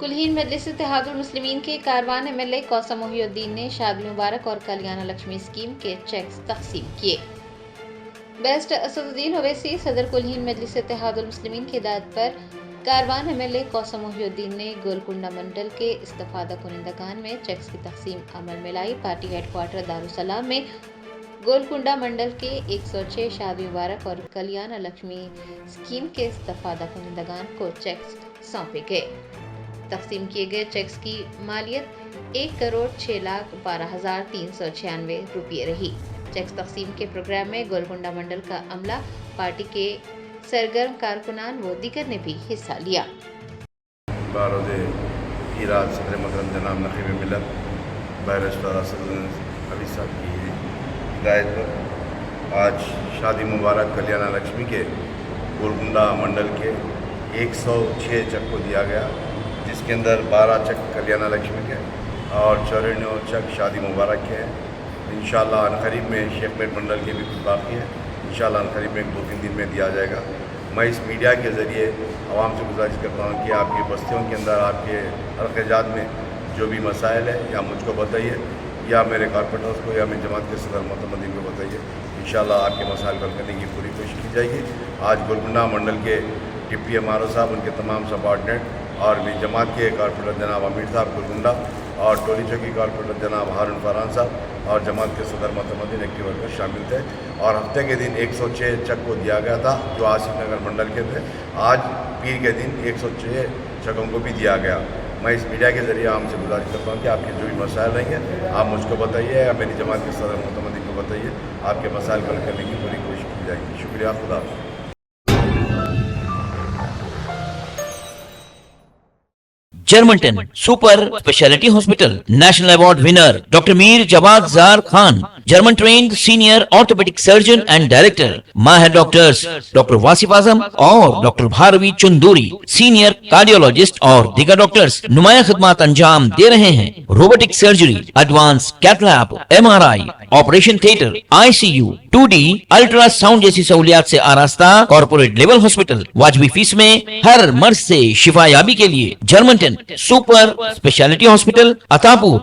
कुलहीन मजलिस इत्तेहादुल मुस्लिमीन के कारवान MLA कौसम मोहिउद्दीन ने शादी मुबारक और कल्याण लक्ष्मी स्कीम के चेक्स तकसीम किए। बेस्ट असदुद्दीन ओवैसी सदर कुलहीन मजलिस इत्तेहादुल मुस्लिमीन की हिदायत पर कारवान MLA कौसम मोहिउद्दीन ने गोलकुंडा मंडल के इस्तफादा कुनिंदगान में चेक्स की तकसीम अमल में लाई। पार्टी हेडक्वार्टर दारुसलाम में गोलकुंडा मंडल के 106 शादी मुबारक और कल्याण लक्ष्मी स्कीम के इस्तफादा कुनिंदगान को चेक्स सौंपे गए। तकसीम किए गए चेक्स की मालियत 1,06,12,396 रुपये रही। चेक्स तकसीम के प्रोग्राम में गोलकुंडा मंडल का अमला, पार्टी के सरगर्म कारकुनान व दीगर ने भी हिस्सा लिया। सदर मोहतरम जनाब नकीब मिल्लत बैरिस्टर अली साहब की हिदायत पर आज शादी मुबारक कल्याण लक्ष्मी के गोलकुंडा मंडल के 106 चक को दिया गया, जिसके अंदर 12 चक कल्याण लक्ष्मी के और 94 चक शादी मुबारक के हैं। इंशाअल्लाह अनकरीब में शेखपेट मंडल के भी कुछ बाकी है, इंशाअल्लाह अनकरीब में 2-3 दिन में दिया जाएगा। मैं इस मीडिया के ज़रिए आवाम से गुजारिश करता हूँ कि आपकी बस्तियों के अंदर आपके हल्क़ात में जो भी मसाइल है या मुझको बताइए या मेरे कारपोरेटर्स को या मेरी जमात के सदर मोहतमदीन को बताइए, इंशाअल्लाह आपके मसाइल हल करने की पूरी कोशिश की जाएगी। आज गोलकुंडा मंडल के डिप्टी MRO साहब, उनके तमाम सबऑर्डिनेट और मेरी जमात के कारपोरेटर जनाब अमीर साहब गोलकुंडा और टोली चौकी कारपोरेटर जनाब हारून फरहान साहब और जमात के सदर मोहतमदीन एक्टिव वर्कर शामिल थे। और हफ्ते के दिन 106 चक को दिया गया था जो आसिफ नगर मंडल के थे। आज पीर के दिन 106 चकों को भी दिया गया। मैं इस मीडिया के ज़रिए आपसे गुजारिश करता हूँ कि आपके जो भी मसाइल रहेंगे आप मुझको बताइए या मेरी जमात के सदर मोहतमदीन को बताइए, आपके मसाइल हल करने की पूरी कोशिश की जाएगी। शुक्रिया, खुदा हाफ़िज़। जर्मनटन super speciality hospital national award winner doctor Mir Jawad Zar Khan, German trained senior orthopaedic surgeon and director, माहिर डॉक्टर्स डॉक्टर वासिफ आजम और doctor Bharvi Chanduri, senior cardiologist और दीगर डॉक्टर्स नुमाया खिदमत अंजाम दे रहे हैं। Robotic surgery, advance cath lab, MRI, operation theatre, ICU, 2D ultrasound जैसी सहूलियात से आरास्ता कॉर्पोरेट लेवल हॉस्पिटल। वाजबी फीस में हर मर्ज से शिफायाबी के लिए Germanton super speciality hospital, Attapur.